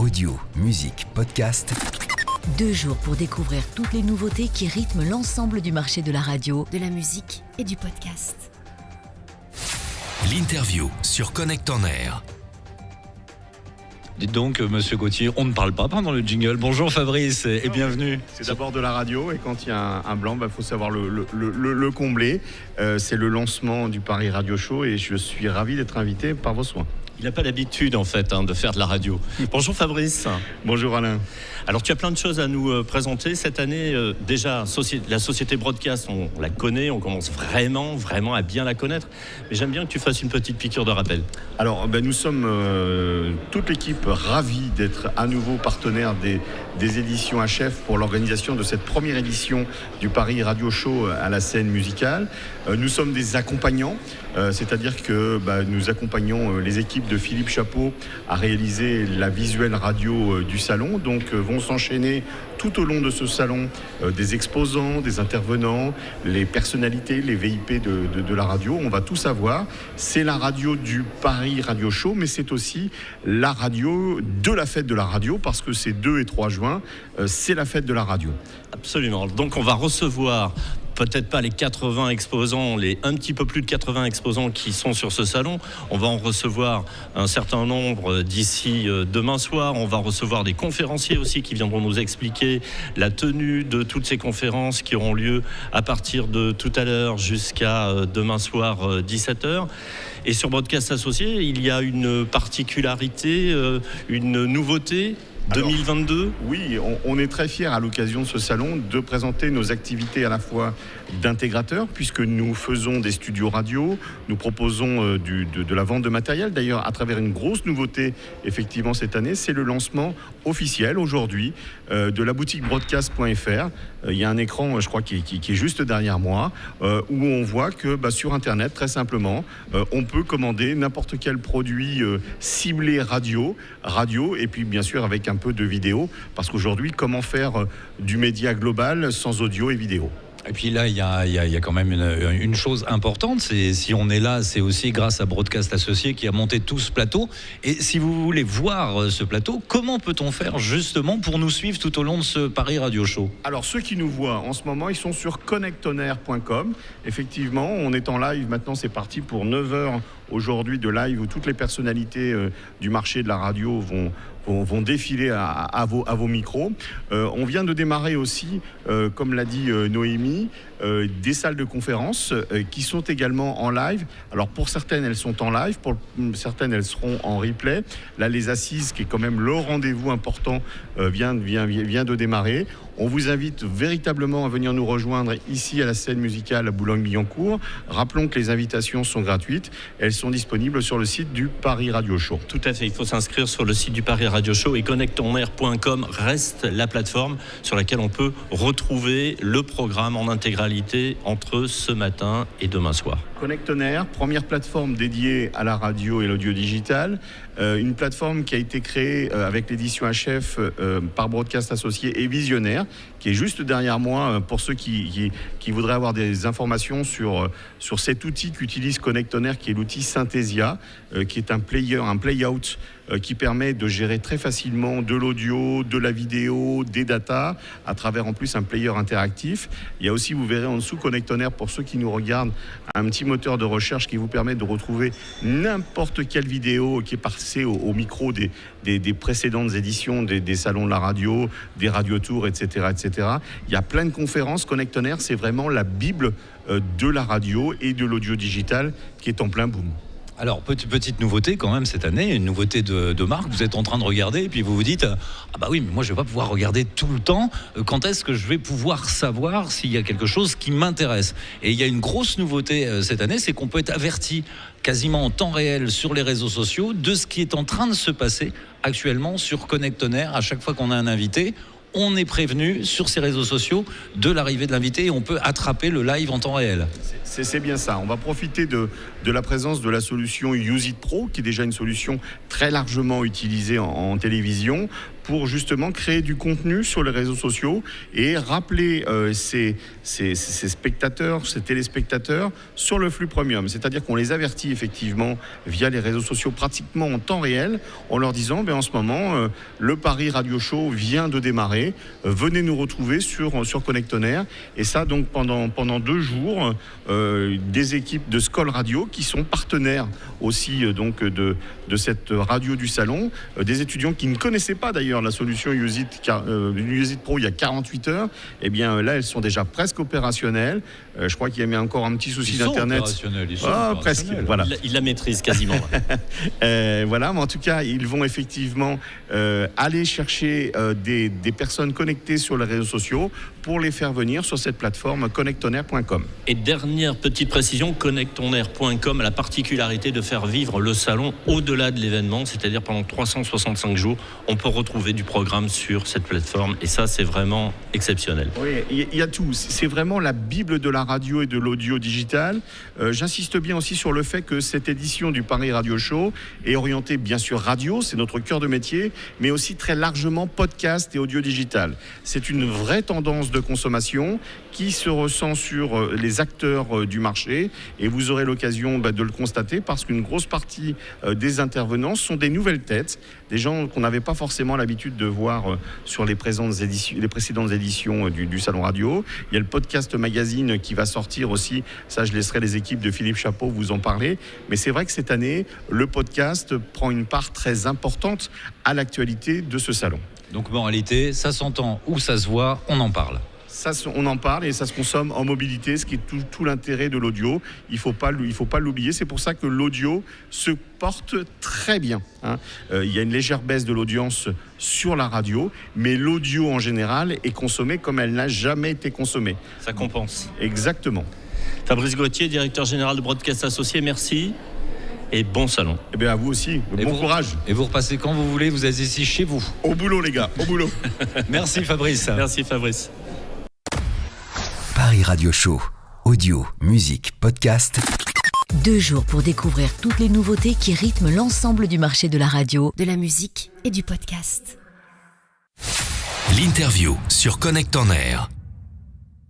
Audio, musique, podcast. 2 jours pour découvrir toutes les nouveautés qui rythment l'ensemble du marché de la radio, de la musique et du podcast. L'interview sur Connect en Air. Dites donc, monsieur Gauthier, on ne parle pas pendant le jingle. Bonjour Fabrice et bienvenue. C'est d'abord de la radio et quand il y a un blanc, faut savoir le combler. C'est le lancement du Paris Radio Show et je suis ravi d'être invité par vos soins. Il n'a pas l'habitude en fait de faire de la radio. Bonjour Fabrice. Bonjour Alain. Alors tu as plein de choses à nous présenter cette année. Déjà, la société Broadcast, on la connaît, on commence vraiment à bien la connaître. Mais j'aime bien que tu fasses une petite piqûre de rappel. Alors nous sommes toute l'équipe ravis d'être à nouveau partenaire des éditions HF pour l'organisation de cette première édition du Paris Radio Show à la scène musicale. Nous sommes des accompagnants, c'est-à-dire que nous accompagnons les équipes de Philippe Chapeau à réaliser la visuelle radio du salon. Donc vont s'enchaîner tout au long de ce salon des exposants, des intervenants, les personnalités, les VIP de la radio. On va tout savoir. C'est la radio du Paris Radio Show, mais c'est aussi la radio de la fête de la radio, parce que c'est 2 et 3 juin, c'est la fête de la radio. Absolument. Donc on va recevoir peut-être pas les 80 exposants, les un petit peu plus de 80 exposants qui sont sur ce salon. On va en recevoir un certain nombre d'ici demain soir. On va recevoir des conférenciers aussi qui viendront nous expliquer la tenue de toutes ces conférences qui auront lieu à partir de tout à l'heure jusqu'à demain soir 17h. Et sur Broadcast Associé, il y a une particularité, une nouveauté 2022. Alors, oui, on est très fiers à l'occasion de ce salon de présenter nos activités à la fois d'intégrateurs, puisque nous faisons des studios radio, nous proposons de la vente de matériel. D'ailleurs, à travers une grosse nouveauté, effectivement, cette année, c'est le lancement officiel aujourd'hui de la boutique broadcast.fr. Il y a un écran, je crois, qui est juste derrière moi, où on voit que sur Internet, très simplement, on peut commander n'importe quel produit ciblé radio, et puis bien sûr avec un peu de vidéo, parce qu'aujourd'hui, comment faire du média global sans audio et vidéo ? Et puis là, il y a quand même une chose importante, c'est si on est là, c'est aussi grâce à Broadcast Associé qui a monté tout ce plateau. Et si vous voulez voir ce plateau, comment peut-on faire justement pour nous suivre tout au long de ce Paris Radio Show ? Alors ceux qui nous voient en ce moment, ils sont sur connectonair.com. Effectivement, on est en live maintenant, c'est parti pour 9h aujourd'hui de live où toutes les personnalités du marché de la radio vont défiler à vos micros. On vient de démarrer aussi, comme l'a dit Noémie, des salles de conférences qui sont également en live. Alors pour certaines, elles sont en live, pour certaines, elles seront en replay. Là, les assises, qui est quand même le rendez-vous important, vient de démarrer. On vous invite véritablement à venir nous rejoindre ici à la scène musicale à Boulogne-Billancourt. Rappelons que les invitations sont gratuites. Elles sont disponibles sur le site du Paris Radio Show. Tout à fait, il faut s'inscrire sur le site du Paris Radio Show et connectonair.com reste la plateforme sur laquelle on peut retrouver le programme en intégralité entre ce matin et demain soir. Connect on Air, première plateforme dédiée à la radio et l'audio digital. Une plateforme qui a été créée avec l'édition HF par Broadcast Associé et Visionnaire, qui est juste derrière moi pour ceux qui voudraient avoir des informations sur cet outil qu'utilise Connect on Air, qui est l'outil Synthesia, qui est un play-out qui permet de gérer très facilement de l'audio, de la vidéo, des datas, à travers en plus un player interactif. Il y a aussi, vous verrez en dessous, Connect on Air, pour ceux qui nous regardent, un petit moteur de recherche qui vous permet de retrouver n'importe quelle vidéo qui est passée au micro des précédentes éditions des salons de la radio, des radiotours, etc., etc. Il y a plein de conférences. Connect on Air, c'est vraiment la bible de la radio et de l'audio digital qui est en plein boom. Alors, petite nouveauté quand même cette année, une nouveauté de marque. Vous êtes en train de regarder et puis vous vous dites ah bah oui, mais moi je vais pas pouvoir regarder tout le temps. Quand est-ce que je vais pouvoir savoir s'il y a quelque chose qui m'intéresse ? Et il y a une grosse nouveauté cette année, c'est qu'on peut être averti quasiment en temps réel sur les réseaux sociaux de ce qui est en train de se passer actuellement sur Connect on Air. À chaque fois qu'on a un invité, on est prévenu sur ces réseaux sociaux de l'arrivée de l'invité et on peut attraper le live en temps réel. C'est bien ça. On va profiter de la présence de la solution Use It Pro, qui est déjà une solution très largement utilisée en télévision, pour justement créer du contenu sur les réseaux sociaux et rappeler ces spectateurs, ces téléspectateurs sur le flux premium. C'est-à-dire qu'on les avertit effectivement via les réseaux sociaux pratiquement en temps réel, en leur disant en ce moment, le Paris Radio Show vient de démarrer, venez nous retrouver sur Connect On Air. Et ça donc pendant 2 jours, des équipes de Skoll Radio qui sont partenaires aussi donc de cette radio du salon, des étudiants qui ne connaissaient pas d'ailleurs la solution Use It Pro il y a 48 heures, et bien là elles sont déjà presque opérationnelles. Je crois qu'il y a mis encore un petit souci d'internet. Presque. Voilà. Il la maîtrise quasiment. Voilà, mais en tout cas ils vont effectivement aller chercher des personnes connectées sur les réseaux sociaux pour les faire venir sur cette plateforme connectonair.com. Et dernière petite précision, connectonair.com a la particularité de faire vivre le salon au-delà de l'événement, c'est-à-dire pendant 365 jours, on peut retrouver du programme sur cette plateforme et ça c'est vraiment exceptionnel. Oui, il y a tout. C'est vraiment la Bible de la radio et de l'audio digital. J'insiste bien aussi sur le fait que cette édition du Paris Radio Show est orientée bien sûr radio, c'est notre cœur de métier, mais aussi très largement podcast et audio digital. C'est une vraie tendance de consommation qui se ressent sur les acteurs du marché et vous aurez l'occasion de le constater parce qu'une grosse partie des intervenants sont des nouvelles têtes, des gens qu'on n'avait pas forcément l'habitude de voir sur les précédentes éditions du Salon Radio. Il y a le podcast magazine qui va sortir aussi, ça je laisserai les équipes de Philippe Chapeau vous en parler, mais c'est vrai que cette année, le podcast prend une part très importante à l'actualité de ce salon. Donc moralité, ça s'entend ou ça se voit, on en parle. Ça, on en parle et ça se consomme en mobilité, ce qui est tout l'intérêt de l'audio. Il faut pas l'oublier. C'est pour ça que l'audio se porte très bien. Il y a une légère baisse de l'audience sur la radio, mais l'audio en général est consommée comme elle n'a jamais été consommée. Ça compense. Exactement. Fabrice Gauthier, directeur général de Broadcast Associés, merci. Et bon salon. Eh bien à vous aussi, bon courage. Et vous repassez quand vous voulez, vous êtes ici chez vous. Au boulot les gars, au boulot. Merci Fabrice. Merci Fabrice. Paris Radio Show, audio, musique, podcast. 2 jours pour découvrir toutes les nouveautés qui rythment l'ensemble du marché de la radio, de la musique et du podcast. L'interview sur Connect On Air.